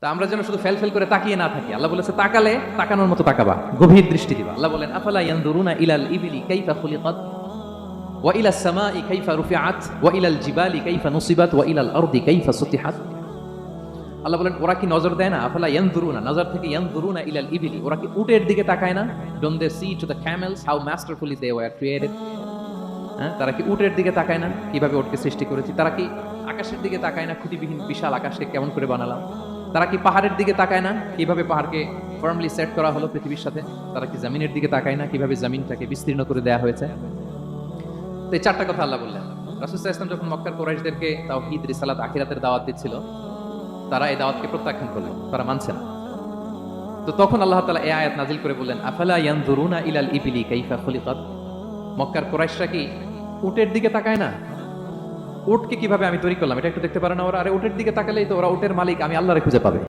তা আমরা যেন শুধু ফেল ফেল করে তাকিয়ে না থাকি। আল্লাহ বলেছে তাকালে তাকানোর মতো তাকাবা, গভীর দৃষ্টি দিবা। আল্লাহ বলেন আফালা ইয়ানজুরুনা ইলাল ইবিলি কাইফা খুলিকাত ওয়া ইলাস সামাই কাইফা রুফিআত ওয়া ইলাল জিবালি কাইফা নুসিবাত ওয়া ইলাল আরদি কাইফা সুতিহাত। আল্লাহ বলেন ওরা কি নজর দেয় না? আফালা ইয়ানজুরুনা, নজর থেকে ইয়ানজুরুনা ইলাল ইবিলি, ওরা কি উটের দিকে তাকায় না? Don't they see to the camels how masterfully they were created? হ্যাঁ, তারা কি উটের দিকে তাকায় না কিভাবে উটকে সৃষ্টি করেছি? তারা কি আকাশের দিকে তাকায় না খুঁটিবিহীন বিশাল আকাশকে কেমন করে বানালাম? তারা কি পাহাড়ের দিকে তাকায় না কিভাবে পাহাড়কে ফার্মলি সেট করা হলো পৃথিবীর সাথে? তারা কি জমিনের দিকে তাকায় না কিভাবে জমিনটাকে বিস্তীর্ণ করে দেয়া হয়েছে? তো এই চারটা কথা আল্লাহ বললেন। রাসূল সাল্লাল্লাহু আলাইহি ওয়াসাল্লাম যখন মক্কার কুরাইশদেরকে তাওহীদ, রিসালাত, আখিরাতের দাওয়াত দিচ্ছিল, তারা এই দাওয়াতকে প্রত্যাখ্যান করলেন, তারা মানছে না। তো তখন আল্লাহ তাআলা এই আয়াত নাজিল করে বললেন আফালা ইয়ানজুরুনা ইলাল ইবিলি কাইফা খুলিকাত। মক্কার কুরাইশরা কি উটের দিকে তাকায় না? উটকে কিভাবে আমি তৈরি করলাম এটা একটু দেখতে পারে না ওরা? আরে উটের দিকে তাকালেই তো ওরা উটের মালিক আমি আল্লাহরে খুঁজে পাবে।